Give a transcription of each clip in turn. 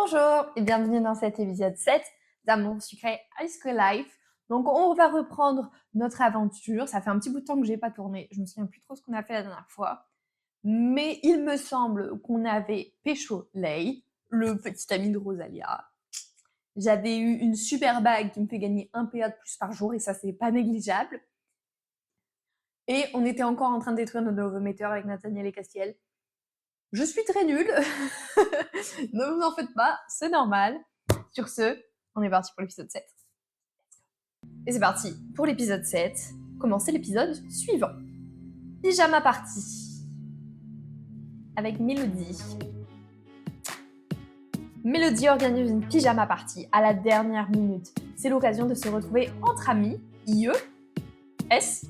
Bonjour et bienvenue dans cet épisode 7 d'Amour sucré High School Life. Donc on va reprendre notre aventure. Ça fait un petit bout de temps que j'ai pas tourné. Je me souviens plus trop ce qu'on a fait la dernière fois. Mais il me semble qu'on avait pécho Lay, le petit ami de Rosalia. J'avais eu une super bague qui me fait gagner 1 PA de plus par jour et ça c'est pas négligeable. Et on était encore en train de détruire nos novométeurs avec Nathaniel et Castiel. Je suis très nulle, ne vous en faites pas, c'est normal. Sur ce, on est parti pour l'épisode 7. Et c'est parti pour l'épisode 7. Commencez l'épisode suivant. Pyjama party. Avec Mélodie. Mélodie organise une pyjama party à la dernière minute. C'est l'occasion de se retrouver entre amis, IE, S,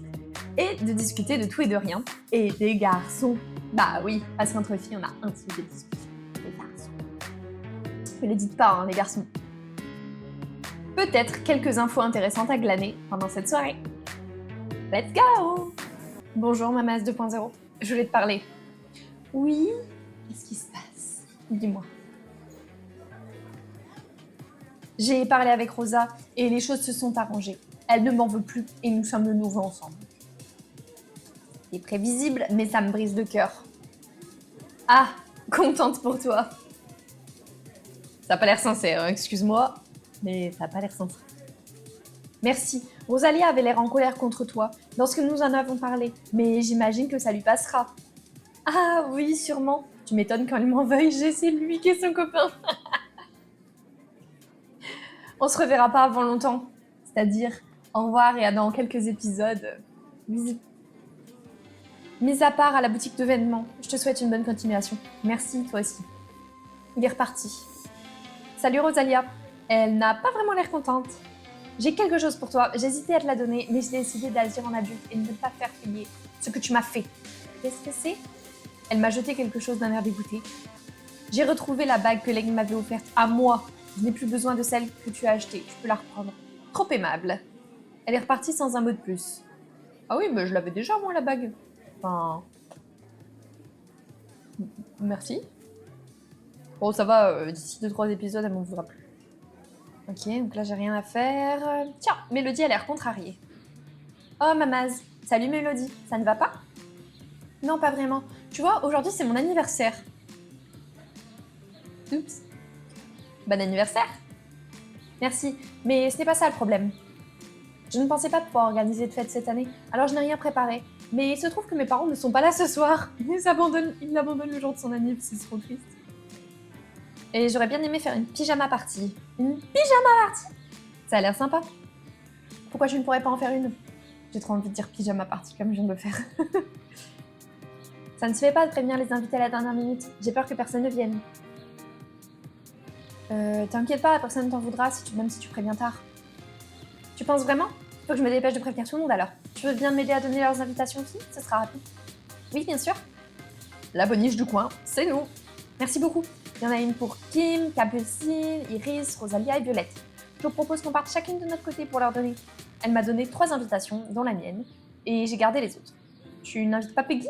et de discuter de tout et de rien. Et des garçons. Bah oui, parce qu'entre filles, on a un sujet de discussion. Les garçons. Ne les dites pas, hein, les garçons. Peut-être quelques infos intéressantes à glaner pendant cette soirée. Let's go! Bonjour, Mamas 2.0. Je voulais te parler. Oui? Qu'est-ce qui se passe? Dis-moi. J'ai parlé avec Rosa et les choses se sont arrangées. Elle ne m'en veut plus et nous sommes de nouveau ensemble. C'est prévisible, mais ça me brise le cœur. Ah, contente pour toi. Ça n'a pas l'air sincère, hein, excuse-moi, mais ça n'a pas l'air sincère. Merci. Rosalia avait l'air en colère contre toi lorsque nous en avons parlé, mais j'imagine que ça lui passera. Ah oui, sûrement. Tu m'étonnes quand il m'en veuille, c'est lui qui est son copain. On se reverra pas avant longtemps. C'est-à-dire, au revoir et à dans quelques épisodes. Mis à part à la boutique de vêtements, je te souhaite une bonne continuation. Merci, toi aussi. Il est reparti. Salut Rosalia. Elle n'a pas vraiment l'air contente. J'ai quelque chose pour toi. J'hésitais à te la donner, mais j'ai décidé d'agir en adulte et de ne pas faire payer ce que tu m'as fait. Qu'est-ce que c'est? Elle m'a jeté quelque chose d'un air dégoûté. J'ai retrouvé la bague que Leg m'avait offerte à moi. Je n'ai plus besoin de celle que tu as achetée. Tu peux la reprendre. Trop aimable. Elle est repartie sans un mot de plus. Ah oui, mais je l'avais déjà, moi, la bague. Enfin... Merci. Bon, ça va, d'ici 2-3 épisodes, elle m'en voudra plus. Ok, donc là, j'ai rien à faire. Tiens, Mélodie a l'air contrariée. Oh, Mamaz. Salut, Mélodie. Ça ne va pas? Non, pas vraiment. Tu vois, aujourd'hui, c'est mon anniversaire. Oups. Bon anniversaire. Merci, mais ce n'est pas ça le problème. Je ne pensais pas pouvoir organiser de fête cette année, alors je n'ai rien préparé. Mais il se trouve que mes parents ne sont pas là ce soir. Ils abandonnent le jour de son anniversaire, c'est trop triste. Et j'aurais bien aimé faire une pyjama party. Une pyjama party? Ça a l'air sympa. Pourquoi je ne pourrais pas en faire une? J'ai trop envie de dire pyjama party comme je viens de le faire. Ça ne se fait pas de prévenir les invités à la dernière minute. J'ai peur que personne ne vienne. T'inquiète pas, personne ne t'en voudra même si tu préviens tard. Tu penses vraiment? Faut que je me dépêche de prévenir tout le monde alors. Tu veux bien m'aider à donner leurs invitations aussi? Ce sera rapide. Oui, bien sûr. La boniche du coin, c'est nous. Merci beaucoup. Il y en a une pour Kim, Capucine, Iris, Rosalia et Violette. Je vous propose qu'on parte chacune de notre côté pour leur donner. Elle m'a donné 3 invitations, dont la mienne, et j'ai gardé les autres. Tu n'invites pas Peggy?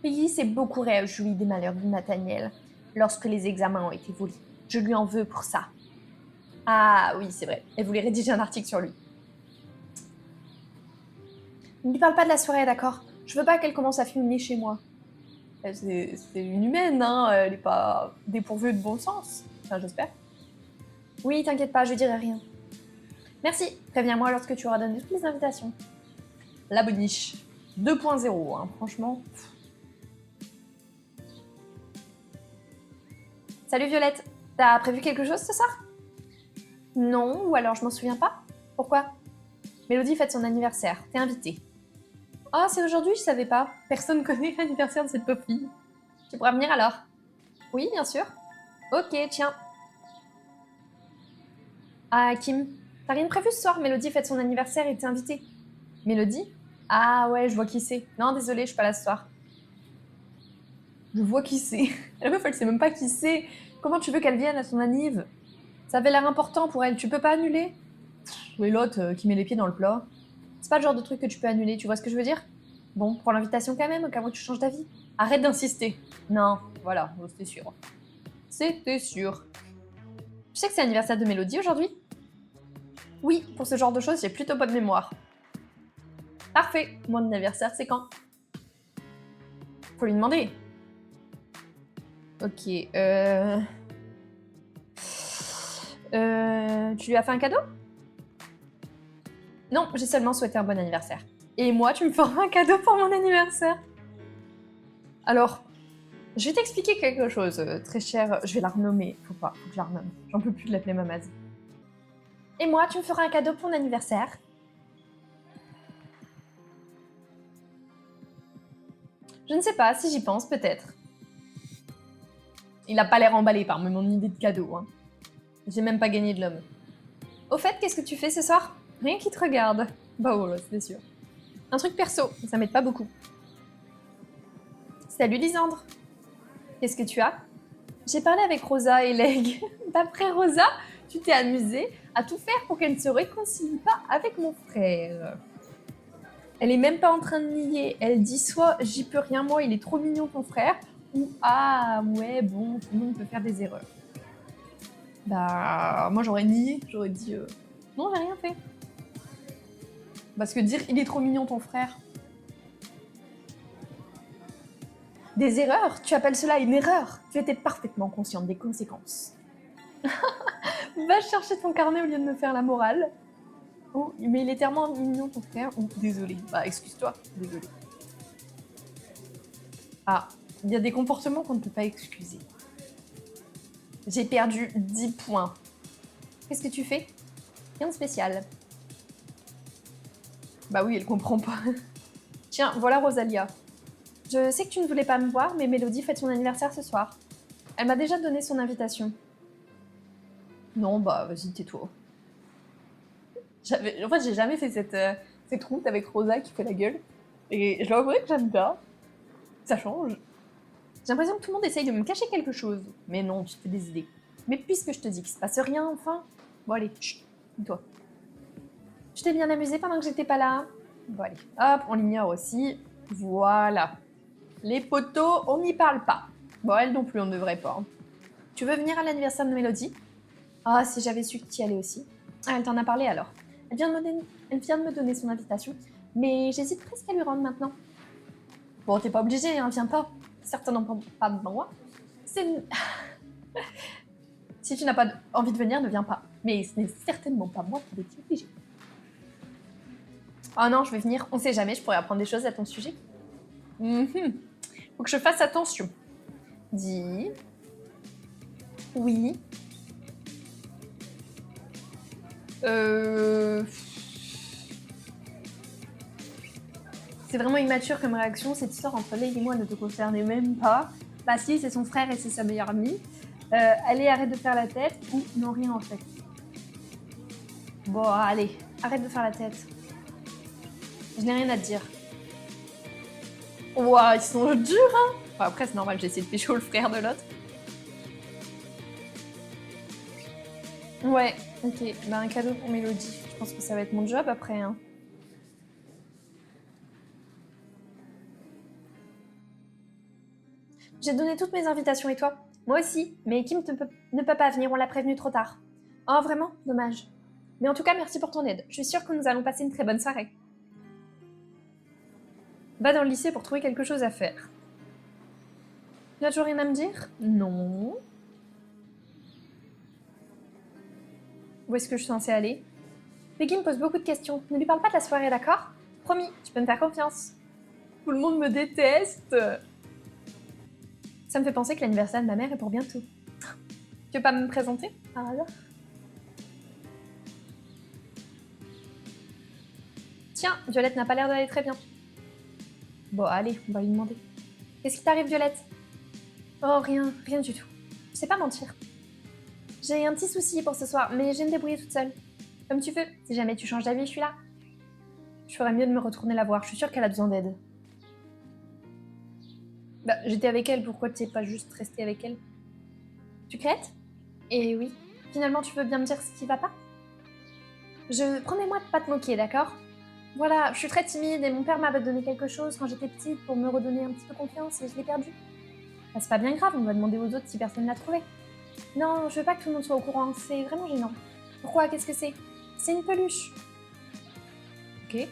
Peggy s'est beaucoup réjouie des malheurs de Nathaniel lorsque les examens ont été volés. Je lui en veux pour ça. Ah oui, c'est vrai. Elle voulait rédiger un article sur lui. Ne lui parle pas de la soirée, d'accord? Je veux pas qu'elle commence à fumer chez moi. C'est une humaine, hein. Elle est pas dépourvue de bon sens. Enfin, j'espère. Oui, t'inquiète pas, je dirai rien. Merci. Préviens-moi lorsque tu auras donné toutes les invitations. La boniche. 2.0, hein, franchement. Salut Violette. T'as prévu quelque chose ce soir? Non, ou alors je m'en souviens pas. Pourquoi? Mélodie fête son anniversaire. T'es invitée. Oh, c'est aujourd'hui, je savais pas. Personne connaît l'anniversaire de cette pauvre fille. Tu pourras venir alors? Oui, bien sûr. Ok, tiens. Ah, Kim, t'as rien prévu ce soir? Mélodie fête son anniversaire et t'es invitée. Mélodie? Ah ouais, je vois qui c'est. Non, désolée, je suis pas là ce soir. Je vois qui c'est. La meuf, elle sait même pas qui c'est. Comment tu veux qu'elle vienne à son anniv? Ça avait l'air important pour elle, tu peux pas annuler? Oui, l'autre qui met les pieds dans le plat. C'est pas le genre de truc que tu peux annuler, tu vois ce que je veux dire? Bon, prends l'invitation quand même, au cas où tu changes d'avis. Arrête d'insister. Non, voilà, c'est sûr. C'était sûr. Tu sais que c'est l'anniversaire de Mélodie aujourd'hui? Oui, pour ce genre de choses, j'ai plutôt bonne mémoire. Parfait. Mon anniversaire, c'est quand? Faut lui demander. Ok, tu lui as fait un cadeau? Non, j'ai seulement souhaité un bon anniversaire. Et moi, tu me feras un cadeau pour mon anniversaire? Alors, je vais t'expliquer quelque chose, très cher. Je vais la renommer. Faut pas, faut que je la renomme. J'en peux plus de l'appeler Mamaz. Et moi, tu me feras un cadeau pour mon anniversaire? Je ne sais pas, si j'y pense, peut-être. Il a pas l'air emballé par mon idée de cadeau, hein. J'ai même pas gagné de l'homme. Au fait, qu'est-ce que tu fais ce soir? Rien qui te regarde. Bah voilà, c'est sûr. Un truc perso, ça m'aide pas beaucoup. Salut Lisandre. Qu'est-ce que tu as? J'ai parlé avec Rosa et Leg. D'après Rosa, tu t'es amusée à tout faire pour qu'elle ne se réconcilie pas avec mon frère. Elle est même pas en train de nier. Elle dit soit j'y peux rien moi, il est trop mignon ton frère, ou ah ouais bon, tout le monde peut faire des erreurs. Bah moi j'aurais nié, j'aurais dit non j'ai rien fait. Parce que dire il est trop mignon ton frère. Des erreurs? Tu appelles cela une erreur? Tu étais parfaitement consciente des conséquences. Va chercher ton carnet au lieu de me faire la morale. Oh, mais il est tellement mignon ton frère. Oh, désolé. Bah, excuse-toi. Désolé. Ah, il y a des comportements qu'on ne peut pas excuser. J'ai perdu 10 points. Qu'est-ce que tu fais? Rien de spécial. Bah oui, elle comprend pas. Tiens, voilà Rosalia. Je sais que tu ne voulais pas me voir, mais Mélodie fête son anniversaire ce soir. Elle m'a déjà donné son invitation. Non, bah vas-y, tais-toi. En fait, j'ai jamais fait cette route avec Rosa qui fait la gueule. Et je dois avouer que j'aime bien. Ça change. J'ai l'impression que tout le monde essaye de me cacher quelque chose. Mais non, tu te fais des idées. Mais puisque je te dis qu'il se passe rien, enfin... Bon allez, chut, toi. Je t'ai bien amusé pendant que j'étais pas là. Bon allez, hop, on l'ignore aussi. Voilà. Les poteaux, on n'y parle pas. Bon, elle non plus, on ne devrait pas. Hein. Tu veux venir à l'anniversaire de Mélodie? Ah, si j'avais su que tu y allais aussi. Ah, elle t'en a parlé alors. Elle vient de me donner son invitation, mais j'hésite presque à lui rendre maintenant. Bon, t'es pas obligé, hein, viens pas. Certains n'en parlent pas de moi. Si tu n'as pas envie de venir, ne viens pas. Mais ce n'est certainement pas moi qui vais t'y obliger. Oh non, je vais venir, on sait jamais, je pourrais apprendre des choses à ton sujet. Faut que je fasse attention. Dis. Oui. C'est vraiment immature comme réaction, cette histoire entre Leigh et moi ne te concernait même pas. Bah si, c'est son frère et c'est sa meilleure amie. Allez, arrête de faire la tête, ou non, rien en fait. Bon, allez, arrête de faire la tête. Je n'ai rien à te dire. Ouah, ils sont durs, hein. Enfin, après, c'est normal, j'ai essayé de pécho le frère de l'autre. Ouais, ok, bah un cadeau pour Mélodie. Je pense que ça va être mon job après, hein. J'ai donné toutes mes invitations et toi? Moi aussi, mais Kim ne peut pas venir, on l'a prévenu trop tard. Oh, vraiment? Dommage. Mais en tout cas, merci pour ton aide. Je suis sûre que nous allons passer une très bonne soirée. Va dans le lycée pour trouver quelque chose à faire. Tu n'as toujours rien à me dire? Non. Où est-ce que je suis censée aller? Peggy me pose beaucoup de questions. Ne lui parle pas de la soirée, d'accord? Promis, tu peux me faire confiance. Tout le monde me déteste. Ça me fait penser que l'anniversaire de ma mère est pour bientôt. Tu veux pas me présenter, par hasard? Tiens, Violette n'a pas l'air d'aller très bien. Bon, allez, on va lui demander. Qu'est-ce qui t'arrive, Violette? Oh, rien, rien du tout. Je sais pas mentir. J'ai un petit souci pour ce soir, mais je vais me débrouiller toute seule. Comme tu veux, si jamais tu changes d'avis, je suis là. Je ferais mieux de me retourner la voir, je suis sûre qu'elle a besoin d'aide. Bah, j'étais avec elle, pourquoi tu n'es pas juste restée avec elle? Tu crètes? Eh oui. Finalement, tu veux bien me dire ce qui va pas? Promets-moi de pas te moquer, d'accord? Voilà, je suis très timide et mon père m'avait donné quelque chose quand j'étais petite pour me redonner un petit peu confiance et je l'ai perdu. Bah, c'est pas bien grave, on va demander aux autres si personne l'a trouvé. Non, je veux pas que tout le monde soit au courant, c'est vraiment gênant. Pourquoi? Qu'est-ce que c'est? C'est une peluche. Ok.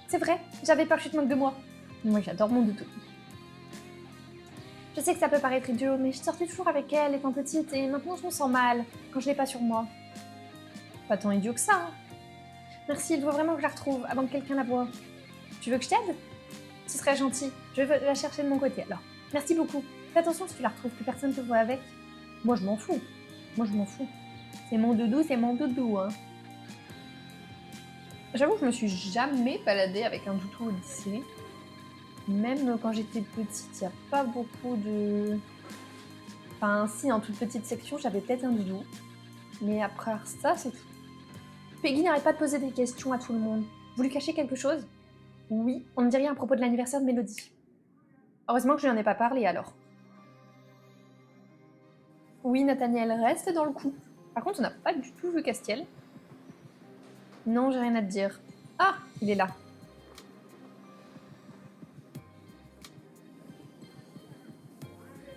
C'est vrai, j'avais peur que tu te moques de moi. Moi, j'adore mon doudou. Je sais que ça peut paraître idiot, mais je sortais toujours avec elle étant petite et maintenant je me sens mal quand je l'ai pas sur moi. Pas tant idiot que ça. Hein. Merci, il faut vraiment que je la retrouve avant que quelqu'un la voie. Tu veux que je t'aide? Ce serait gentil. Je vais la chercher de mon côté alors. Merci beaucoup. Fais attention si tu la retrouves, que personne te voit avec. Moi, je m'en fous. Moi, je m'en fous. C'est mon doudou, c'est mon doudou. Hein. J'avoue que je me suis jamais baladée avec un doudou au lycée. Même quand j'étais petite, il n'y a pas beaucoup de... Enfin, si, en toute petite section, j'avais peut-être un doudou. Mais après ça, c'est tout. Peggy n'arrête pas de poser des questions à tout le monde. Vous lui cachez quelque chose? Oui, on ne dit rien à propos de l'anniversaire de Mélodie. Heureusement que je lui en ai pas parlé alors. Oui, Nathaniel reste dans le coup. Par contre, on n'a pas du tout vu Castiel. Non, j'ai rien à te dire. Ah, il est là.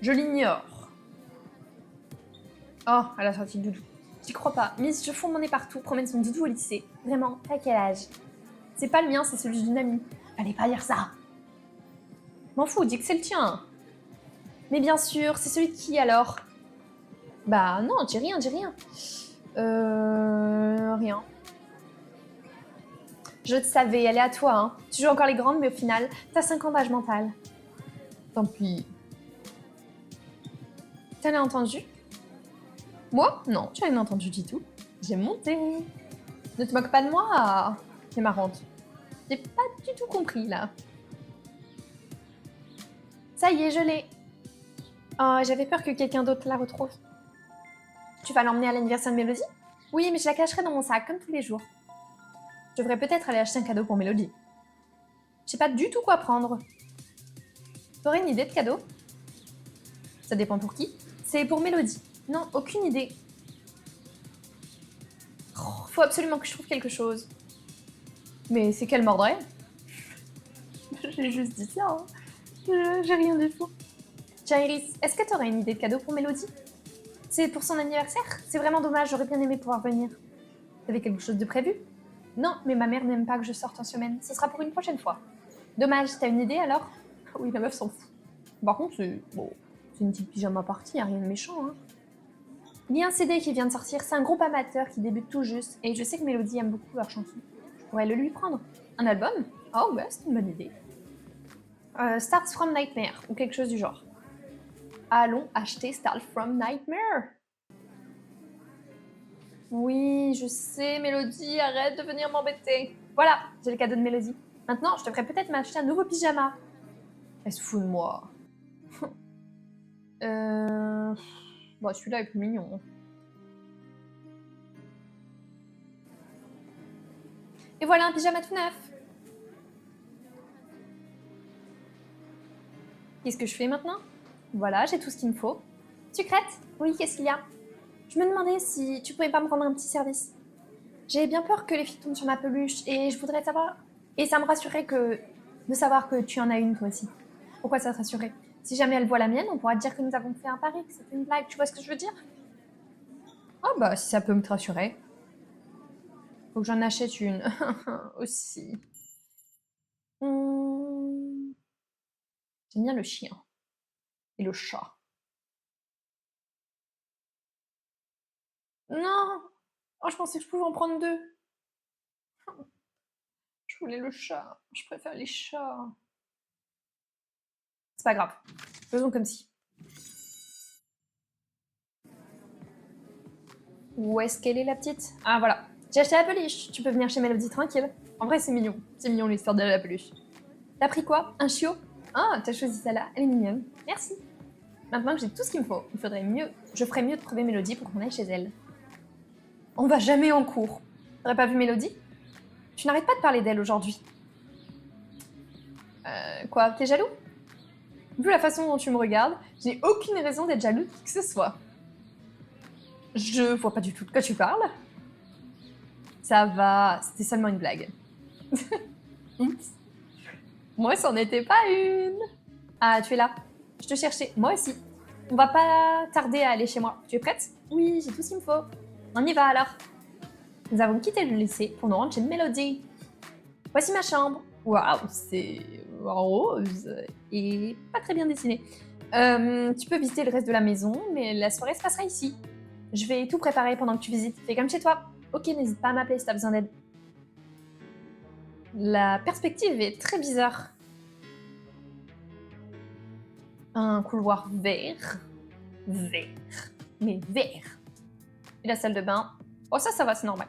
Je l'ignore. Oh, elle a sorti le doudou. J'y crois pas. Miss, je fonds mon nez partout, promène son doudou au lycée. Vraiment, t'as quel âge? C'est pas le mien, c'est celui d'une amie. Fallait pas dire ça. M'en fous, dis que c'est le tien. Mais bien sûr, c'est celui de qui alors? Bah non, dis rien, dis rien. Rien. Je te savais, elle est à toi, hein. Tu joues encore les grandes, mais au final, t'as 5 ans d'âge mental. Tant pis. T'en as entendu? Moi? Non, tu rien entendu du tout. J'ai monté. Ne te moque pas de moi. T'es marrante. J'ai pas du tout compris, là. Ça y est, je l'ai. Oh, j'avais peur que quelqu'un d'autre la retrouve. Tu vas l'emmener à l'anniversaire de Mélodie? Oui, mais je la cacherai dans mon sac, comme tous les jours. Je devrais peut-être aller acheter un cadeau pour Mélodie. Je sais pas du tout quoi prendre. T'aurais une idée de cadeau? Ça dépend pour qui. C'est pour Mélodie. Non, aucune idée. Oh, faut absolument que je trouve quelque chose. Mais c'est qu'elle mordrait. J'ai juste dit ça. Hein. J'ai rien du tout. Tiens, Iris, est-ce que t'aurais une idée de cadeau pour Mélodie? C'est pour son anniversaire? C'est vraiment dommage, j'aurais bien aimé pouvoir venir. T'avais quelque chose de prévu? Non, mais ma mère n'aime pas que je sorte en semaine. Ce sera pour une prochaine fois. Dommage, t'as une idée alors? Oui, la meuf s'en fout. Par contre, c'est une petite pyjama party, y'a rien de méchant. Hein. Il y a un CD qui vient de sortir, c'est un groupe amateur qui débute tout juste, et je sais que Mélodie aime beaucoup leurs chansons. Je pourrais le lui prendre. Un album? Oh ouais, c'est une bonne idée. Starts from Nightmare, ou quelque chose du genre. Allons acheter Start from Nightmare. Oui, je sais, Mélodie, arrête de venir m'embêter. Voilà, j'ai le cadeau de Mélodie. Maintenant, je devrais peut-être m'acheter un nouveau pyjama. Elle se fout de moi. Bon, celui-là est plus mignon. Et voilà un pyjama tout neuf. Qu'est-ce que je fais maintenant? Voilà, j'ai tout ce qu'il me faut. Sucrète? Oui, qu'est-ce qu'il y a? Je me demandais si tu pouvais pas me rendre un petit service. J'ai bien peur que les filles tombent sur ma peluche et je voudrais savoir... Et ça me rassurait de savoir que tu en as une toi aussi. Pourquoi ça te rassurait? Si jamais elle voit la mienne, on pourra dire que nous avons fait un pari, que c'était une blague. Tu vois ce que je veux dire? Oh bah, si ça peut me rassurer. Faut que j'en achète une. aussi. J'aime bien le chien. Et le chat. Non! Oh, je pensais que je pouvais en prendre 2. Je voulais le chat. Je préfère les chats. C'est pas grave. Faisons comme si. Où est-ce qu'elle est, la petite? Ah, voilà. J'ai acheté la peluche. Tu peux venir chez Mélodie tranquille. En vrai, c'est mignon. C'est mignon l'histoire de la peluche. T'as pris quoi? Un chiot? Ah, t'as choisi celle-là. Elle est mignonne. Merci. Maintenant que j'ai tout ce qu'il me faut, je ferais mieux de trouver Mélodie pour qu'on aille chez elle. On va jamais en cours. T'aurais pas vu Mélodie? Tu n'arrêtes pas de parler d'elle aujourd'hui. Quoi, t'es jaloux? Vu la façon dont tu me regardes, j'ai aucune raison d'être jaloux de qui que ce soit. Je vois pas du tout de quoi tu parles. Ça va, c'était seulement une blague. Oups. Moi, c'en était pas une. Ah, tu es là. Je te cherchais. Moi aussi. On va pas tarder à aller chez moi. Tu es prête? Oui, j'ai tout ce qu'il me faut. On y va alors. Nous avons quitté le lycée pour nous rendre chez Mélodie. Voici ma chambre. Waouh, c'est rose et pas très bien dessiné. Tu peux visiter le reste de la maison, mais la soirée se passera ici. Je vais tout préparer pendant que tu visites. Fais comme chez toi. Ok, n'hésite pas à m'appeler si t'as besoin d'aide. La perspective est très bizarre. Un couloir vert. Vert. Mais vert. Et la salle de bain. Oh, ça va, c'est normal.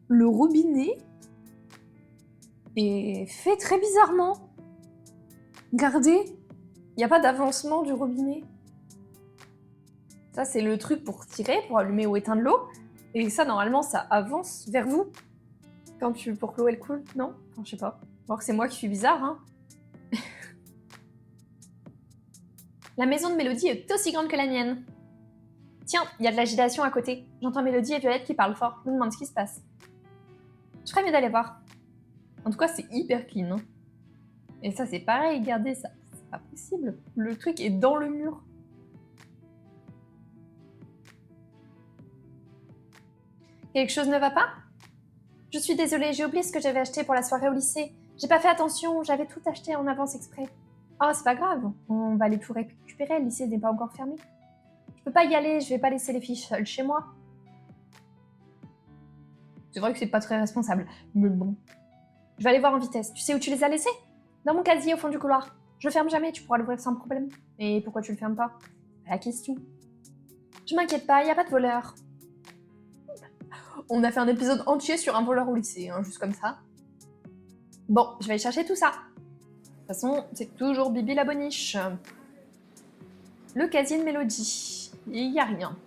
Le robinet est fait très bizarrement. Regardez, il n'y a pas d'avancement du robinet. Ça, c'est le truc pour tirer, pour allumer ou éteindre l'eau. Et ça, normalement, ça avance vers vous. Pour que l'eau, elle coule, non? Enfin, je sais pas. Alors que c'est moi qui suis bizarre, hein. La maison de Mélodie est aussi grande que la mienne. Tiens, il y a de l'agitation à côté. J'entends Mélodie et Violette qui parlent fort. Je me demande ce qui se passe. Je ferais mieux d'aller voir. En tout cas, c'est hyper clean. Hein. Et ça, c'est pareil, regardez ça. C'est pas possible. Le truc est dans le mur. Quelque chose ne va pas? Je suis désolée, j'ai oublié ce que j'avais acheté pour la soirée au lycée. J'ai pas fait attention, j'avais tout acheté en avance exprès. Oh, c'est pas grave, on va aller tout récupérer, le lycée n'est pas encore fermé. Je peux pas y aller, je vais pas laisser les filles seules chez moi. C'est vrai que c'est pas très responsable, mais bon. Je vais aller voir en vitesse. Tu sais où tu les as laissés? Dans mon casier au fond du couloir. Je le ferme jamais, tu pourras l'ouvrir sans problème. Et pourquoi tu le fermes pas? La question. Je m'inquiète pas, y a pas de voleur. On a fait un épisode entier sur un voleur au lycée, hein, juste comme ça. Bon, je vais aller chercher tout ça. De toute façon, c'est toujours Bibi la boniche. Le casier de Mélodie. Il n'y a rien.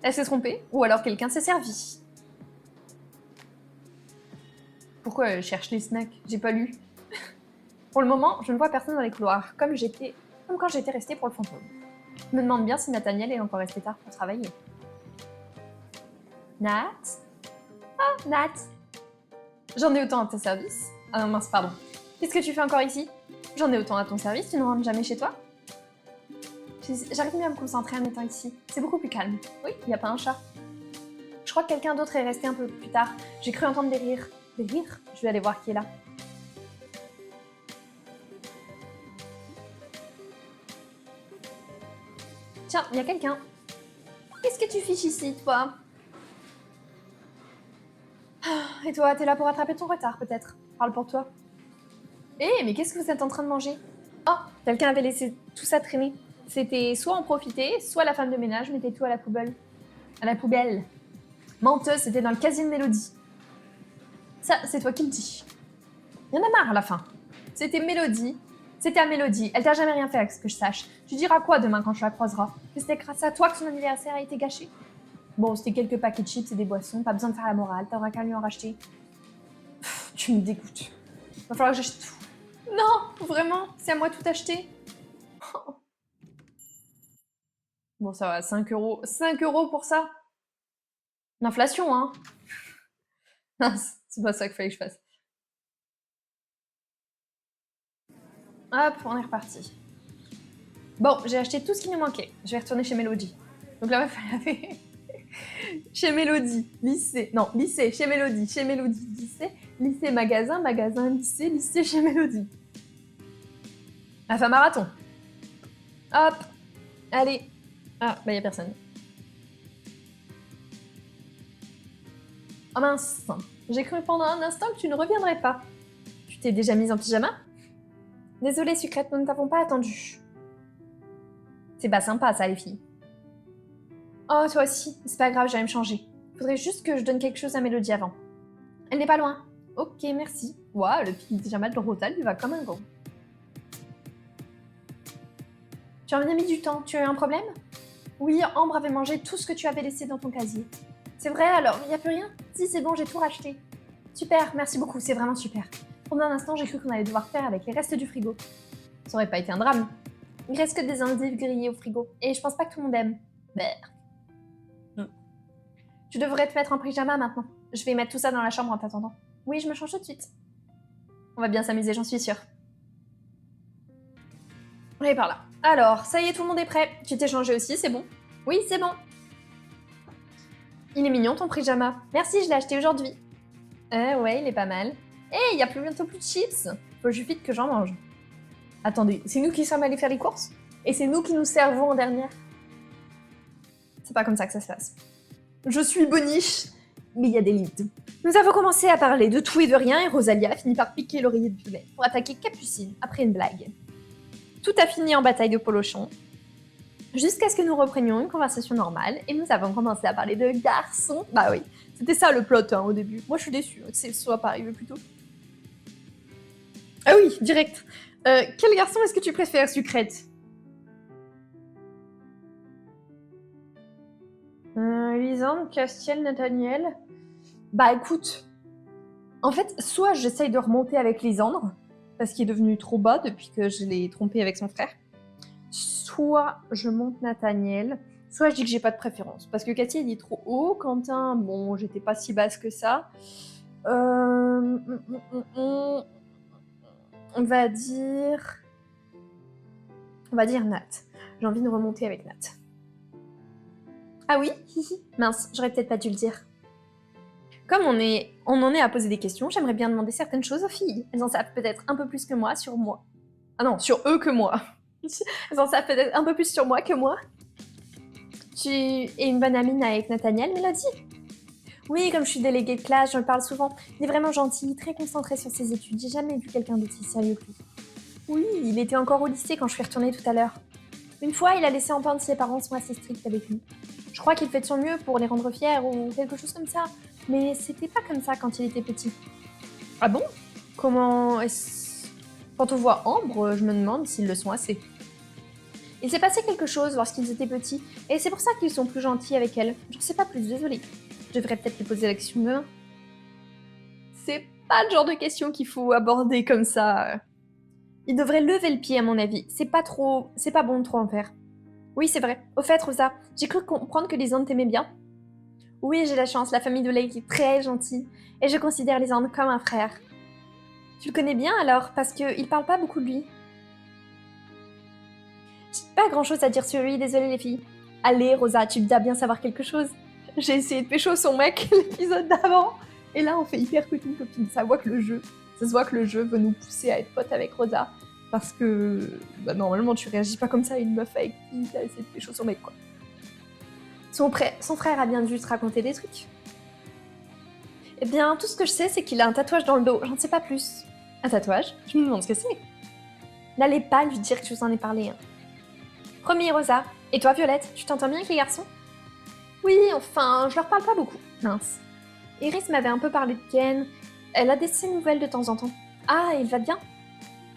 Elle s'est trompée, ou alors quelqu'un s'est servi. Pourquoi elle cherche les snacks? J'ai pas lu. Pour le moment, je ne vois personne dans les couloirs, comme quand j'étais restée pour le fantôme. Je me demande bien si Nathaniel est encore resté tard pour travailler. Nat? Oh, Nat! J'en ai autant à ton service. Ah non, mince, pardon. Qu'est-ce que tu fais encore ici? J'en ai autant à ton service, tu ne rentres jamais chez toi? J'arrive mieux à me concentrer en étant ici. C'est beaucoup plus calme. Oui, il n'y a pas un chat. Je crois que quelqu'un d'autre est resté un peu plus tard. J'ai cru entendre des rires. Des rires? Je vais aller voir qui est là. Tiens, il y a quelqu'un. Qu'est-ce que tu fiches ici, toi? Et toi, t'es là pour rattraper ton retard, peut-être? Parle pour toi. Mais qu'est-ce que vous êtes en train de manger? Oh, quelqu'un avait laissé tout ça traîner. C'était soit en profiter, soit la femme de ménage mettait tout à la poubelle. À la poubelle. Menteuse, c'était dans le casier de Mélodie. Ça, c'est toi qui le dis. Il y en a marre à la fin. C'était Mélodie. C'était à Mélodie. Elle t'a jamais rien fait, à ce que je sache. Tu diras quoi demain quand tu la croiseras? Que c'était grâce à toi que son anniversaire a été gâché? Bon, c'était quelques paquets de chips et des boissons. Pas besoin de faire la morale. T'auras qu'à lui en racheter. Pff, tu me dégoûtes. Va falloir que j'achète tout. Non, vraiment, c'est à moi de tout acheter. Oh. Bon, ça va, 5 euros. 5 euros pour ça? L'inflation, hein. C'est pas ça qu'il fallait que je fasse. Hop, on est reparti. Bon, j'ai acheté tout ce qui nous manquait. Je vais retourner chez Mélodie. Donc la meuf, elle avait... chez Mélodie, lycée. Non, lycée, chez Mélodie, lycée. Lycée, magasin, magasin, lycée, lycée, chez Mélodie. Elle fait un marathon. Hop, allez. Ah, bah y a personne. Oh mince, j'ai cru pendant un instant que tu ne reviendrais pas. Tu t'es déjà mise en pyjama? Désolée, Sucrète, nous ne t'avons pas attendu. C'est pas sympa, ça, les filles. Oh, toi aussi, c'est pas grave, j'allais me changer. Faudrait juste que je donne quelque chose à Mélodie avant. Elle n'est pas loin. Ok, merci. Waouh, le petit pyjama de Rotal, il va comme un gant. Tu en as mis du temps, tu as eu un problème? Oui, Ambre avait mangé tout ce que tu avais laissé dans ton casier. C'est vrai alors, il n'y a plus rien? Si, c'est bon, j'ai tout racheté. Super, merci beaucoup, c'est vraiment super. Pendant un instant, j'ai cru qu'on allait devoir faire avec les restes du frigo. Ça aurait pas été un drame. Il reste que des endives grillées au frigo, et je pense pas que tout le monde aime. Merde. Tu devrais te mettre en pyjama maintenant. Je vais mettre tout ça dans la chambre en t'attendant. Oui, je me change tout de suite. On va bien s'amuser, j'en suis sûre. Allez, par là. Alors, ça y est, tout le monde est prêt. Tu t'es changé aussi, c'est bon? Oui, c'est bon. Il est mignon ton pyjama. Merci, je l'ai acheté aujourd'hui. Ouais, il est pas mal. Il y a bientôt plus de chips. Faut juste vite que j'en mange. Attendez, c'est nous qui sommes allés faire les courses? Et c'est nous qui nous servons en dernière? C'est pas comme ça que ça se passe. Je suis boniche, mais il y a des limites. Nous avons commencé à parler de tout et de rien et Rosalia a fini par piquer l'oreiller de Violet pour attaquer Capucine après une blague. Tout a fini en bataille de polochon, jusqu'à ce que nous reprenions une conversation normale et nous avons commencé à parler de garçons. Bah oui, c'était ça le plot au début. Moi je suis déçue que ce soit pas arrivé plus tôt. Ah oui, direct. Quel garçon est-ce que tu préfères, Sucrète? Lisande, Castiel, Nathaniel. Bah écoute, en fait, soit j'essaye de remonter avec Lisandre, parce qu'il est devenu trop bas depuis que je l'ai trompé avec son frère, soit je monte Nathaniel, soit je dis que j'ai pas de préférence, parce que Cathy elle est trop haut, Quentin, bon, j'étais pas si basse que ça. On va dire Nat. J'ai envie de remonter avec Nat. Ah oui? Mince, j'aurais peut-être pas dû le dire. Comme on en est à poser des questions, j'aimerais bien demander certaines choses aux filles. Elles en savent peut-être un peu plus que moi sur moi. Ah non, sur eux que moi. Elles en savent peut-être un peu plus sur moi que moi. Tu es une bonne amie avec Nathaniel, Mélodie? Oui, comme je suis déléguée de classe, je le parle souvent. Il est vraiment gentil, très concentré sur ses études. J'ai jamais vu quelqu'un d'aussi sérieux que lui. Oui, il était encore au lycée quand je suis retournée tout à l'heure. Une fois, il a laissé entendre que ses parents sont assez stricts avec lui. Je crois qu'il fait de son mieux pour les rendre fiers ou quelque chose comme ça. Mais c'était pas comme ça quand il était petit. Ah bon? Comment est-ce... Quand on voit Ambre, je me demande s'ils le sont assez. Il s'est passé quelque chose lorsqu'ils étaient petits, et c'est pour ça qu'ils sont plus gentils avec elle. J'en sais pas plus, désolée. Je devrais peut-être lui poser la question demain. C'est pas le genre de question qu'il faut aborder comme ça. Il devrait lever le pied à mon avis. C'est pas bon de trop en faire. Oui, c'est vrai. Au fait, Rosa, j'ai cru comprendre que Lisande t'aimait bien. Oui, j'ai la chance, la famille de Lake est très gentille, et je considère Lisande comme un frère. Tu le connais bien alors, parce qu'il parle pas beaucoup de lui. J'ai pas grand chose à dire sur lui, désolée les filles. Allez, Rosa, tu dois bien savoir quelque chose. J'ai essayé de pécho son mec l'épisode d'avant, et là on fait hyper copine-copine. Ça se voit que le jeu veut nous pousser à être potes avec Rosa, parce que normalement tu réagis pas comme ça à une meuf avec qui t'as essayé de pécho son mec, quoi. Son frère a bien dû te raconter des trucs. Eh bien, tout ce que je sais, c'est qu'il a un tatouage dans le dos. J'en sais pas plus. Un tatouage? Je me demande ce que c'est. N'allez pas lui dire que je vous en ai parlé. Hein. Promis, Rosa. Et toi, Violette, tu t'entends bien avec les garçons? Oui, enfin, je leur parle pas beaucoup. Mince. Iris m'avait un peu parlé de Ken. Elle a des nouvelles de temps en temps. Ah, il va bien?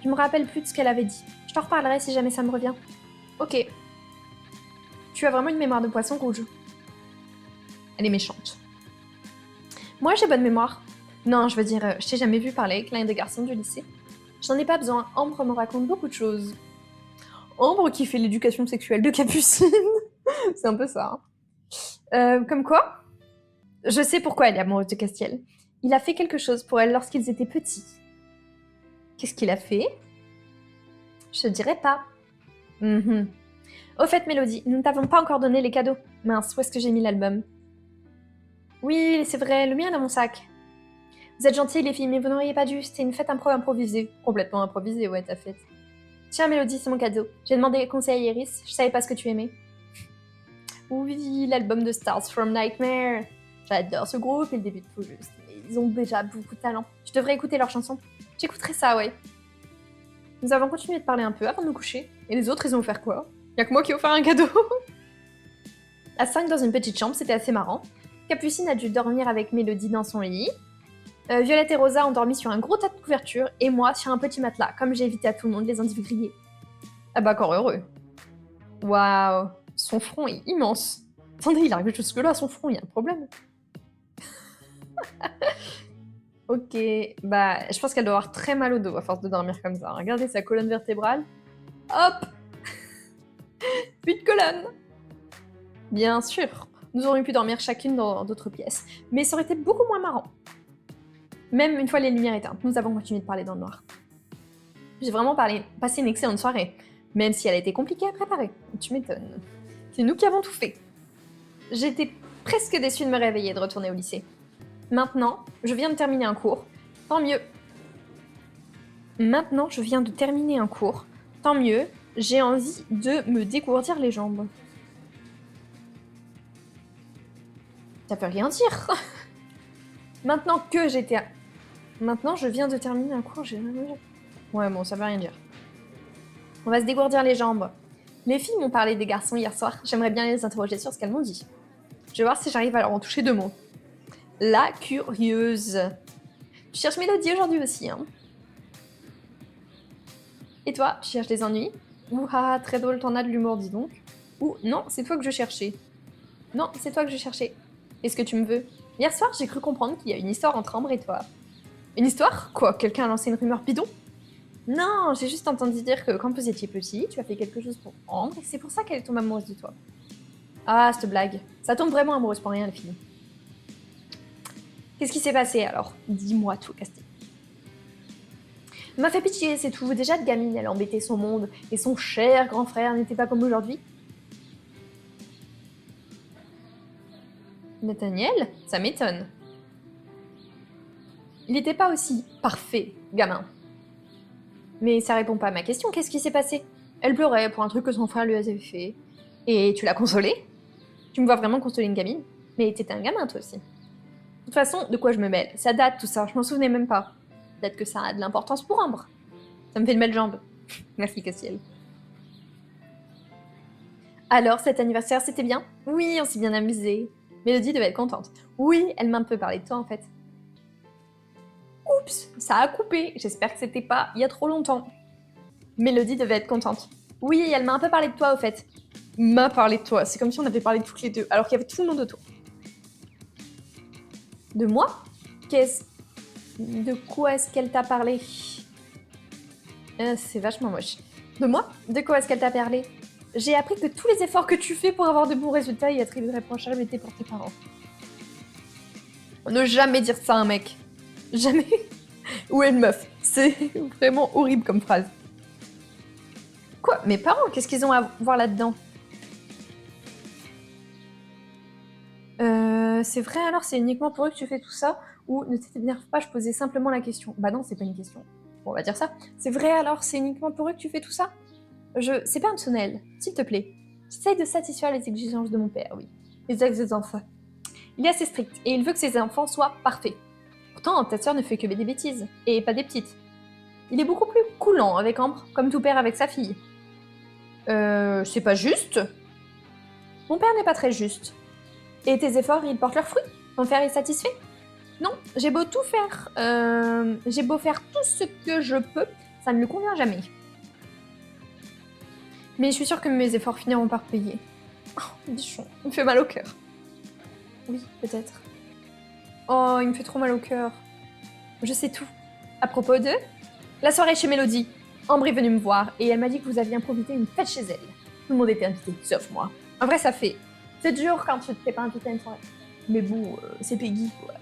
Je me rappelle plus de ce qu'elle avait dit. Je t'en reparlerai si jamais ça me revient. Ok. Tu as vraiment une mémoire de poisson rouge. Elle est méchante. Moi, j'ai bonne mémoire. Non, je veux dire, je t'ai jamais vu parler avec l'un des garçons du lycée. J'en ai pas besoin, Ambre me raconte beaucoup de choses. Ambre qui fait l'éducation sexuelle de Capucine. C'est un peu ça. Hein. Comme quoi, je sais pourquoi elle est amoureuse de Castiel. Il a fait quelque chose pour elle lorsqu'ils étaient petits. Qu'est-ce qu'il a fait? Je te dirai pas. Au fait, Mélodie, nous ne t'avons pas encore donné les cadeaux. Mince, où est-ce que j'ai mis l'album? Oui, c'est vrai, le mien est dans mon sac. Vous êtes gentils les filles, mais vous n'auriez pas dû, c'était une fête improvisée. Complètement improvisée, ouais, ta fête. Tiens, Mélodie, c'est mon cadeau. J'ai demandé conseil à Iris, je savais pas ce que tu aimais. Oui, l'album de Stars from Nightmare. J'adore ce groupe, ils débutent tout juste, mais ils ont déjà beaucoup de talent. Je devrais écouter leurs chansons. J'écouterai ça, ouais. Nous avons continué de parler un peu avant de nous coucher. Et les autres, ils ont offert quoi? Y'a que moi qui ai offert un cadeau. À 5 dans une petite chambre, c'était assez marrant. Capucine a dû dormir avec Mélodie dans son lit. Violette et Rosa ont dormi sur un gros tas de couvertures et moi sur un petit matelas, comme j'ai évité à tout le monde de les individuer. Ah bah encore heureux. Waouh, son front est immense. Attendez, il arrive jusque-là, son front, il y a un problème. Ok, bah je pense qu'elle doit avoir très mal au dos à force de dormir comme ça. Regardez sa colonne vertébrale. Hop. Plus de colonne. Bien sûr, nous aurions pu dormir chacune dans d'autres pièces, mais ça aurait été beaucoup moins marrant. Même une fois les lumières éteintes, nous avons continué de parler dans le noir. J'ai vraiment passé une excellente soirée, même si elle a été compliquée à préparer. Tu m'étonnes. C'est nous qui avons tout fait. J'étais presque déçue de me réveiller et de retourner au lycée. Maintenant, je viens de terminer un cours. Tant mieux. Maintenant, je viens de terminer un cours. Tant mieux. J'ai envie de me dégourdir les jambes. Ça peut rien dire. Maintenant, je viens de terminer un cours, j'ai rien à dire. Ouais, bon, ça veut rien dire. On va se dégourdir les jambes. Les filles m'ont parlé des garçons hier soir. J'aimerais bien les interroger sur ce qu'elles m'ont dit. Je vais voir si j'arrive à leur en toucher 2 mots. La curieuse. Tu cherches Mélodie aujourd'hui aussi, hein? Et toi, tu cherches des ennuis? Ouah, très drôle, t'en as de l'humour, dis donc. Ou non, c'est toi que je cherchais. Non, c'est toi que je cherchais. Est-ce que tu me veux? Hier soir, j'ai cru comprendre qu'il y a une histoire entre Ambre et toi. Une histoire? Quoi? Quelqu'un a lancé une rumeur bidon? Non, j'ai juste entendu dire que quand vous étiez petit, tu as fait quelque chose pour Ambre et c'est pour ça qu'elle est tombée amoureuse de toi. Ah, cette blague. Ça tombe vraiment amoureuse pour rien, les filles. Qu'est-ce qui s'est passé alors? Dis-moi tout, Castille. Elle m'a fait pitié, c'est tout. Déjà de gamine, elle embêtait son monde et son cher grand frère n'était pas comme aujourd'hui. Nathaniel? Ça m'étonne. Il n'était pas aussi parfait, gamin. Mais ça répond pas à ma question, qu'est-ce qui s'est passé? Elle pleurait pour un truc que son frère lui avait fait. Et tu l'as consolée? Tu me vois vraiment consoler une gamine? Mais t'étais un gamin toi aussi. De toute façon, de quoi je me mêle? Ça date tout ça, je m'en souvenais même pas. Peut-être que ça a de l'importance pour Ambre. Ça me fait une belle jambe. Merci Castiel. Alors, cet anniversaire, c'était bien? Oui, on s'est bien amusé. Mélodie devait être contente. Oui, elle m'a un peu parlé de toi en fait. Oups, ça a coupé. J'espère que c'était pas il y a trop longtemps. Mélodie devait être contente. Oui, elle m'a un peu parlé de toi au fait. M'a parlé de toi. C'est comme si on avait parlé de toutes les deux, alors qu'il y avait tout le monde autour. De moi? De quoi est-ce qu'elle t'a parlé? C'est vachement moche. De moi? De quoi est-ce qu'elle t'a parlé? J'ai appris que tous les efforts que tu fais pour avoir de bons résultats et être irréprochable étaient pour tes parents. Ne jamais dire ça à un mec. Jamais. Ou à une meuf. C'est vraiment horrible comme phrase. Quoi? Mes parents, qu'est-ce qu'ils ont à voir là-dedans? C'est vrai alors, c'est uniquement pour eux que tu fais tout ça? Ou ne t'énerve pas, je posais simplement la question. Bah non, c'est pas une question. Bon, on va dire ça. C'est vrai alors, c'est uniquement pour eux que tu fais tout ça? C'est pas personnel, s'il te plaît. J'essaye de satisfaire les exigences de mon père, oui. Les ex des enfants. Il est assez strict, et il veut que ses enfants soient parfaits. Pourtant, ta sœur ne fait que des bêtises, et pas des petites. Il est beaucoup plus coulant avec Ambre, comme tout père avec sa fille. C'est pas juste? Mon père n'est pas très juste. Et tes efforts, ils portent leurs fruits? Ton père est satisfait? Non, j'ai beau tout faire, j'ai beau faire tout ce que je peux, ça ne lui convient jamais. Mais je suis sûre que mes efforts finiront par payer. Oh, bichon, il me fait mal au cœur. Oui, peut-être. Oh, il me fait trop mal au cœur. Je sais tout. À propos de la soirée chez Mélodie. Ambre est venue me voir et elle m'a dit que vous aviez improvisé une fête chez elle. Tout le monde était invité, sauf moi. En vrai, ça fait 7 jours quand tu t'es pas invité à une soirée. Mais bon, c'est Peggy, quoi.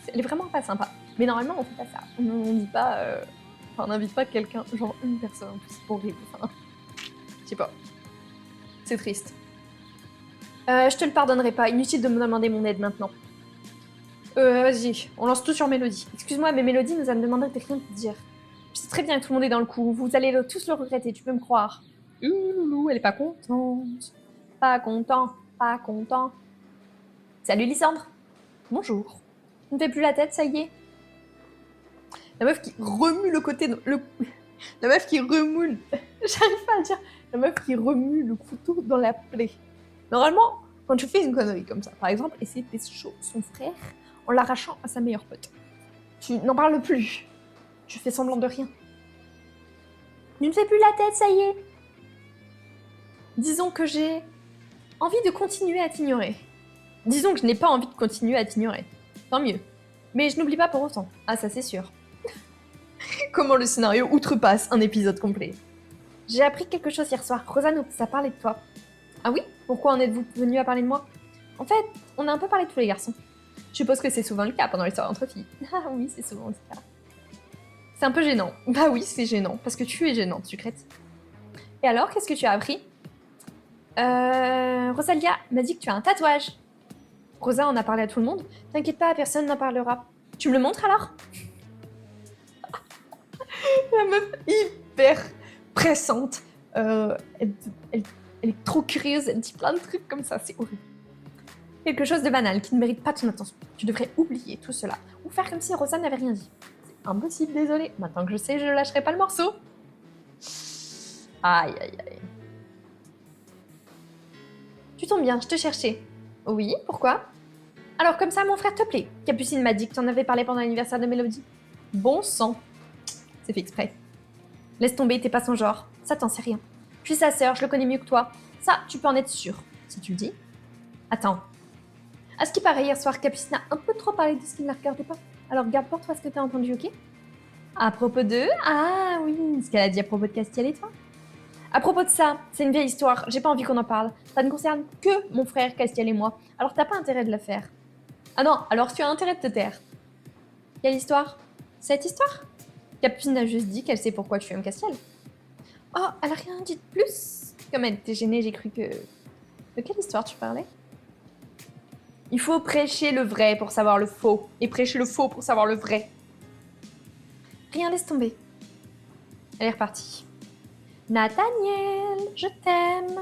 Elle est vraiment pas sympa. Mais normalement, on fait pas ça. On dit pas... Enfin, on n'invite pas quelqu'un, genre une personne en plus. C'est horrible. Enfin, je sais pas. C'est triste. Je te le pardonnerai pas. Inutile de me demander mon aide maintenant. Vas-y, on lance tout sur Mélodie. Excuse-moi, mais Mélodie nous a demandé de rien te dire. Je sais très bien que tout le monde est dans le coup. Vous allez tous le regretter, tu peux me croire. Loulou, elle est pas contente. Pas content, pas content. Salut Lysandre. Bonjour. Tu ne fais plus la tête, ça y est? La meuf qui remue le côté... La meuf qui remue... J'arrive pas à dire. La meuf qui remue le couteau dans la plaie. Normalement, quand tu fais une connerie comme ça, par exemple, essayer de pécho son frère en l'arrachant à sa meilleure pote. Tu n'en parles plus. Tu fais semblant de rien. Tu ne fais plus la tête, ça y est. Disons que j'ai envie de continuer à t'ignorer. Disons que je n'ai pas envie de continuer à t'ignorer. Tant mieux. Mais je n'oublie pas pour autant. Ah, ça c'est sûr. Comment le scénario outrepasse un épisode complet. J'ai appris quelque chose hier soir. Rosa nous a parlé de toi. Ah oui? Pourquoi en êtes-vous venu à parler de moi? En fait, on a un peu parlé de tous les garçons. Je suppose que c'est souvent le cas pendant les soirées entre filles. Ah oui, c'est souvent le cas. C'est un peu gênant. Bah oui, c'est gênant, parce que tu es gênante, sucrète. Et alors, qu'est-ce que tu as appris Rosalia m'a dit que tu as un tatouage. Rosa en a parlé à tout le monde. T'inquiète pas, personne n'en parlera. Tu me le montres alors? La meuf hyper pressante. Elle est trop curieuse, elle dit plein de trucs comme ça, c'est horrible. Quelque chose de banal qui ne mérite pas ton attention. Tu devrais oublier tout cela. Ou faire comme si Rosa n'avait rien dit. C'est impossible, désolé. Maintenant que je sais, je ne lâcherai pas le morceau. Aïe, aïe, aïe. Tu tombes bien, je te cherchais. Oui, pourquoi? Alors comme ça, mon frère te plaît. Capucine m'a dit que tu en avais parlé pendant l'anniversaire de Mélodie. Bon sang. C'est fait exprès. Laisse tomber, t'es pas son genre. Ça, t'en sais rien. Puis sa sœur, je le connais mieux que toi. Ça, tu peux en être sûr, si tu le dis. Attends. À ce qui paraît, hier soir, Capucine a un peu trop parlé de ce qui ne la regardait pas. Alors garde pour toi ce que t'as entendu, ok? À propos de... Ah oui, ce qu'elle a dit à propos de Castiel et toi. À propos de ça, c'est une vieille histoire, j'ai pas envie qu'on en parle. Ça ne concerne que mon frère Castiel et moi, alors t'as pas intérêt de la faire. Ah non, alors tu as intérêt de te taire. Quelle histoire? Cette histoire? Capucine a juste dit qu'elle sait pourquoi tu aimes Castiel. Oh, elle a rien dit de plus? Comme elle était gênée, j'ai cru que... De quelle histoire tu parlais? Il faut prêcher le vrai pour savoir le faux, et prêcher le faux pour savoir le vrai. Rien, laisse tomber. Elle est repartie. Nathaniel, je t'aime.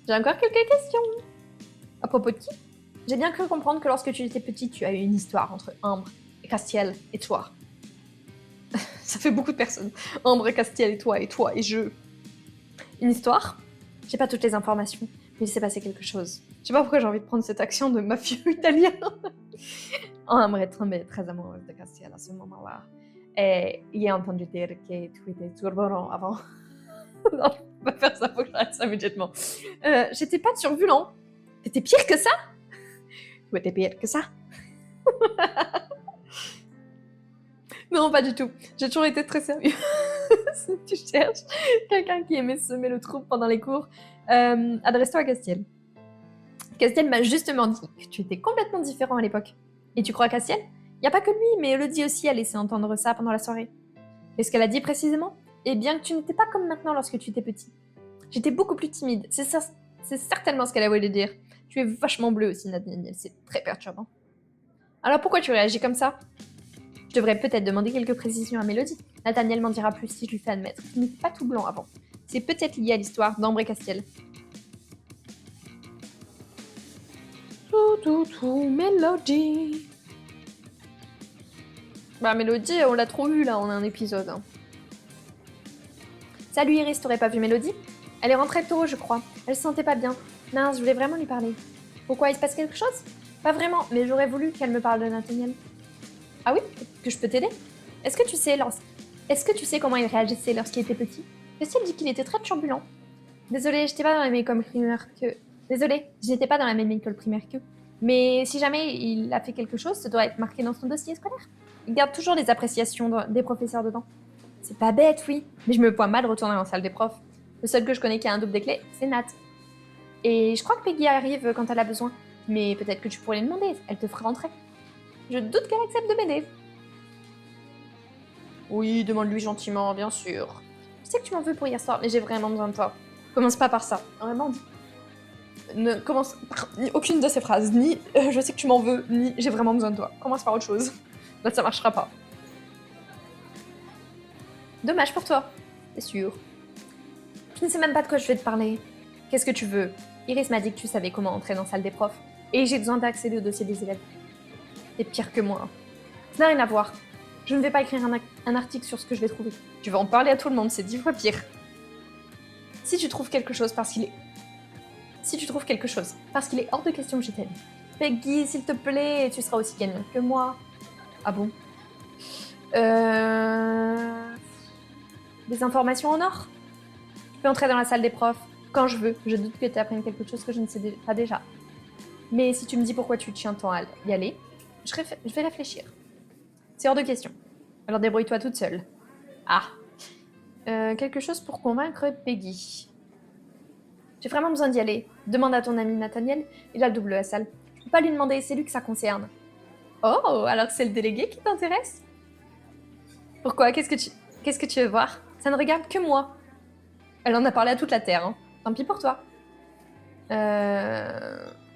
J'ai encore quelques questions. À propos de qui? J'ai bien cru comprendre que lorsque tu étais petite, tu as eu une histoire entre Ambre et Castiel et toi. Ça fait beaucoup de personnes. Ambre, Castiel et toi et je. Une histoire? J'ai pas toutes les informations, mais il s'est passé quelque chose. Je sais pas pourquoi j'ai envie de prendre cette action de mafieux italien. Ambre est très amoureuse de Castiel à ce moment-là. Et il a entendu dire que tu étais turbulent avant. Non, je peux pas faire ça, faut que j'arrête ça immédiatement. J'étais pas turbulent. T'étais pire que ça? Tu étais pire que ça? Non, pas du tout. J'ai toujours été très sérieux. Si tu cherches quelqu'un qui aimait semer le trouble pendant les cours, adresse-toi à Castiel. Castiel m'a justement dit que tu étais complètement différent à l'époque. Et tu crois à Castiel? Y a pas que lui, mais Elodie aussi a laissé entendre ça pendant la soirée. Qu'est-ce qu'elle a dit précisément? Eh bien que tu n'étais pas comme maintenant lorsque tu étais petit. J'étais beaucoup plus timide, c'est certainement ce qu'elle a voulu dire. Tu es vachement bleu aussi, Nathaniel, c'est très perturbant. Alors pourquoi tu réagis comme ça? Je devrais peut-être demander quelques précisions à Mélodie. Nathaniel m'en dira plus si je lui fais admettre qu'il n'était pas tout blanc avant. C'est peut-être lié à l'histoire d'Ambre et Castiel. Mélodie. Bah Mélodie, on l'a trop vue là en un épisode. Salut Iris, t'aurais pas vu Mélodie? Elle est rentrée tôt, je crois. Elle se sentait pas bien. Mince, je voulais vraiment lui parler. Pourquoi, il se passe quelque chose? Pas vraiment, mais j'aurais voulu qu'elle me parle de Nathaniel. Ah oui? Que je peux t'aider? Est-ce que tu sais comment il réagissait lorsqu'il était petit? Castiel dit qu'il était très turbulent. Désolée, j'étais pas dans la même école primaire que... Désolée, j'étais pas dans la même école primaire qu'eux. Mais si jamais il a fait quelque chose, ça doit être marqué dans son dossier scolaire. Il garde toujours les appréciations des professeurs dedans. C'est pas bête, oui, mais je me vois mal retourner en salle des profs. Le seul que je connais qui a un double des clés, c'est Nat. Et je crois que Peggy arrive quand elle a besoin. Mais peut-être que tu pourrais lui demander, elle te fera rentrer. Je doute qu'elle accepte de m'aider. Oui, demande-lui gentiment, bien sûr. Je sais que tu m'en veux pour hier soir, mais j'ai vraiment besoin de toi. Commence pas par ça. Vraiment. Ne commence par aucune de ces phrases. Ni je sais que tu m'en veux, ni j'ai vraiment besoin de toi. Commence par autre chose. Là, ça marchera pas. Dommage pour toi, c'est sûr. Je ne sais même pas de quoi je vais te parler. Qu'est-ce que tu veux? Iris m'a dit que tu savais comment entrer dans la salle des profs. Et j'ai besoin d'accéder au dossier des élèves. T'es pire que moi. Ça n'a rien à voir. Je ne vais pas écrire un article sur ce que je vais trouver. Tu vas en parler à tout le monde, c'est 10 fois pire. Si tu trouves quelque chose parce qu'il est hors de question que je t'aime. Peggy, s'il te plaît, tu seras aussi gagnante que moi. Ah bon? Des informations en or? Je peux entrer dans la salle des profs quand je veux. Je doute que tu apprennes quelque chose que je ne sais pas déjà. Mais si tu me dis pourquoi tu tiens tant à y aller, je vais réfléchir. C'est hors de question. Alors débrouille-toi toute seule. Ah. Quelque chose pour convaincre Peggy. J'ai vraiment besoin d'y aller. Demande à ton ami Nathaniel, il a le double la salle. Je peux pas lui demander, c'est lui que ça concerne. Oh, alors c'est le délégué qui t'intéresse? Pourquoi? Qu'est-ce que tu veux voir? Ça ne regarde que moi. Elle en a parlé à toute la Terre, hein. Tant pis pour toi.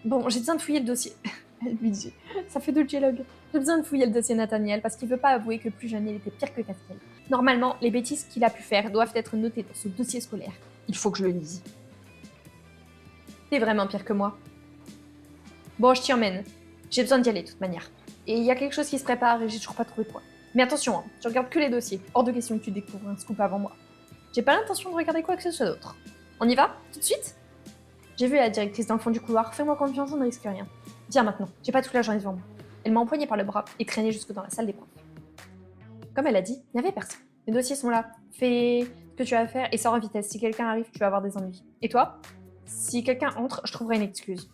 Bon, j'ai besoin de fouiller le dossier. Elle lui dit, ça fait deux dialogues. J'ai besoin de fouiller le dossier Nathaniel parce qu'il veut pas avouer que plus jeune il était pire que Castiel. Normalement, les bêtises qu'il a pu faire doivent être notées dans ce dossier scolaire. Il faut que je le lise. T'es vraiment pire que moi. Bon, je t'y emmène. J'ai besoin d'y aller de toute manière. Et il y a quelque chose qui se prépare et j'ai toujours pas trouvé quoi. Mais attention, hein, tu regardes que les dossiers. Hors de question que tu découvres un scoop avant moi. J'ai pas l'intention de regarder quoi que ce soit d'autre. On y va? Tout de suite? J'ai vu la directrice dans le fond du couloir. Fais-moi confiance, on ne risque rien. Viens maintenant, j'ai pas toute la journée devant moi. Elle m'a empoigné par le bras et traîné jusque dans la salle des profs. Comme elle a dit, il n'y avait personne. Les dossiers sont là. Fais ce que tu as à faire et sors en vitesse. Si quelqu'un arrive, tu vas avoir des ennuis. Et toi? Si quelqu'un entre, je trouverai une excuse.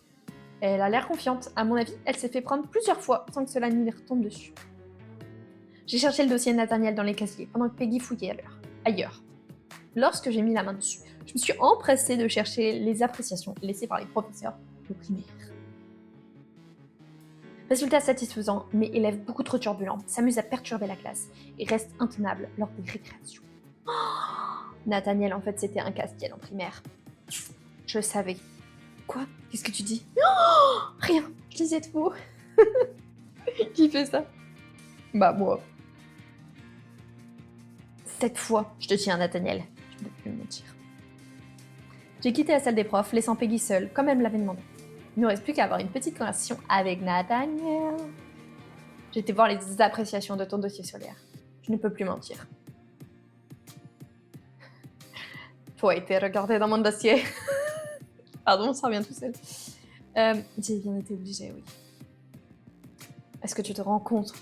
Elle a l'air confiante. À mon avis, elle s'est fait prendre plusieurs fois sans que cela ne lui retombe dessus. J'ai cherché le dossier de Nathaniel dans les casiers pendant que Peggy fouillait ailleurs. Lorsque j'ai mis la main dessus, je me suis empressée de chercher les appréciations laissées par les professeurs de primaire. Résultat satisfaisant, mais élève beaucoup trop turbulent, s'amuse à perturber la classe et reste intenable lors des récréations. Nathaniel, en fait, c'était un Castiel en primaire. Je le savais. Quoi? Qu'est-ce que tu dis? Rien, je disais tout. Qui fait ça? Bah, moi. Cette fois, je te tiens, Nathaniel. Tu ne peux plus me mentir. J'ai quitté la salle des profs, laissant Peggy seule, comme elle me l'avait demandé. Il ne nous reste plus qu'à avoir une petite conversation avec Nathaniel. J'ai été voir les appréciations de ton dossier scolaire. Je ne peux plus mentir. Faut été regardé dans mon dossier. Pardon, ça revient tout seul. J'ai bien été obligée, oui. Est-ce que tu te rends compte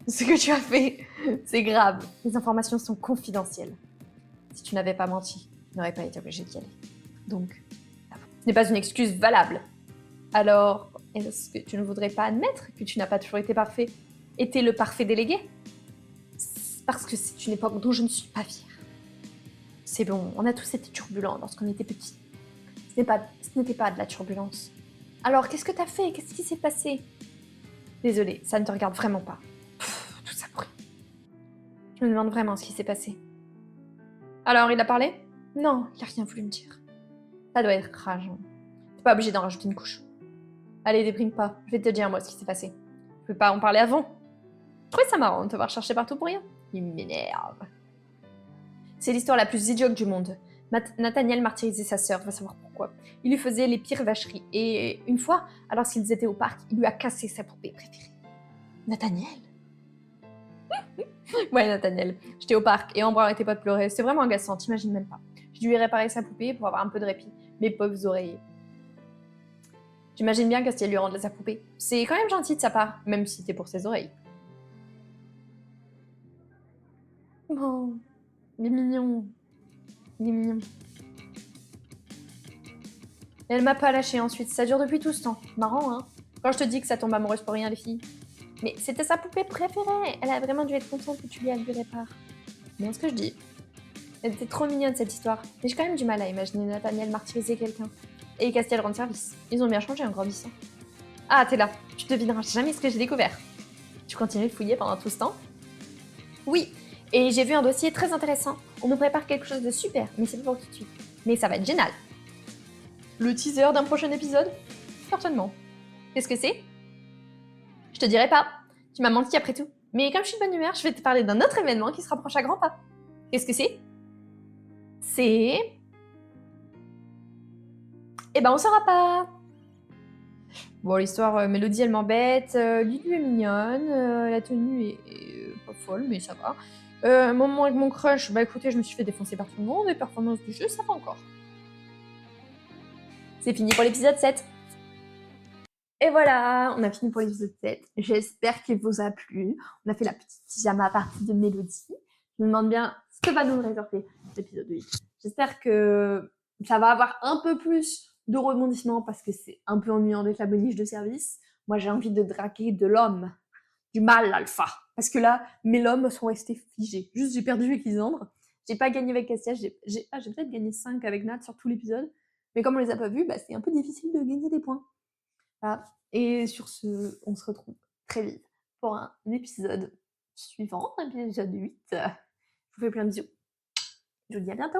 de ce que tu as fait? C'est grave. Les informations sont confidentielles. Si tu n'avais pas menti, tu n'aurais pas été obligée d'y aller. Donc, ce n'est pas une excuse valable. Alors, est-ce que tu ne voudrais pas admettre que tu n'as pas toujours été parfait, été le parfait délégué? Parce que c'est une époque dont je ne suis pas fière. C'est bon, on a tous été turbulents lorsqu'on était petits. Ce n'était pas de la turbulence. Alors, qu'est-ce que t'as fait? Qu'est-ce qui s'est passé? Désolée, ça ne te regarde vraiment pas. Tout ça pourri. Je me demande vraiment ce qui s'est passé. Alors, il a parlé? Non, il a rien voulu me dire. Ça doit être rageant. T'es pas obligé d'en rajouter une couche. Allez, déprime pas. Je vais te dire, moi, ce qui s'est passé. Je peux pas en parler avant. Je trouvais ça marrant de te voir chercher partout pour rien. Il m'énerve. C'est l'histoire la plus idiote du monde. Nathaniel martyrisait sa sœur, va savoir pourquoi. Il lui faisait les pires vacheries. Et une fois, alors qu'ils étaient au parc, il lui a cassé sa poupée préférée. Nathaniel? Ouais, Nathaniel. J'étais au parc et Ambre arrêtait pas de pleurer. C'était vraiment agaçant, t'imagines même pas. Je dû lui réparer sa poupée pour avoir un peu de répit. Mes pauvres oreillers. J'imagine bien qu'Astiel lui rende sa poupée. C'est quand même gentil de sa part, même si c'était pour ses oreilles. Oh, il est mignon. Il est mignon. Et elle m'a pas lâché ensuite, ça dure depuis tout ce temps. Marrant, hein? Quand je te dis que ça tombe amoureuse pour rien, les filles. Mais c'était sa poupée préférée. Elle a vraiment dû être contente que tu lui lui répares. Bien ce que je dis. Elle était trop mignonne cette histoire. Mais j'ai quand même du mal à imaginer Nathaniel martyriser quelqu'un. Et Castiel rendre service. Ils ont bien changé en grandissant. Ah, t'es là. Tu devineras jamais ce que j'ai découvert. Tu continues de fouiller pendant tout ce temps? Oui. Et j'ai vu un dossier très intéressant. On nous prépare quelque chose de super, mais c'est pas pour tout de suite. Mais ça va être génial. Le teaser d'un prochain épisode? Certainement. Qu'est-ce que c'est? Je te dirai pas. Tu m'as menti après tout. Mais comme je suis de bonne humeur, je vais te parler d'un autre événement qui se rapproche à grands pas. Qu'est-ce que c'est? C'est... Eh ben, on saura pas. Bon, l'histoire, Mélodie, elle m'embête. Lulu est mignonne. La tenue est pas folle, mais ça va. Un moment avec mon crush, bah écoutez, je me suis fait défoncer par tout le monde. Les performances du jeu, ça va encore. C'est fini pour l'épisode 7. Et voilà, on a fini pour l'épisode 7. J'espère qu'il vous a plu. On a fait la petite pyjama partie de Mélodie. Je me demande bien ce que va nous réserver l'épisode 8. J'espère que ça va avoir un peu plus de rebondissements parce que c'est un peu ennuyant d'être la boniche de service. Moi, j'ai envie de draguer de l'homme, du mâle alpha. Parce que là, mes hommes sont restés figés. Juste, j'ai perdu avec Lisandre. J'ai pas gagné avec Cassia. J'ai peut-être gagné 5 avec Nat sur tout l'épisode. Mais comme on les a pas vus, bah, c'est un peu difficile de gagner des points. Voilà. Et sur ce, on se retrouve très vite pour un épisode suivant, épisode 8. Je vous fais plein de bisous. Je vous dis à bientôt.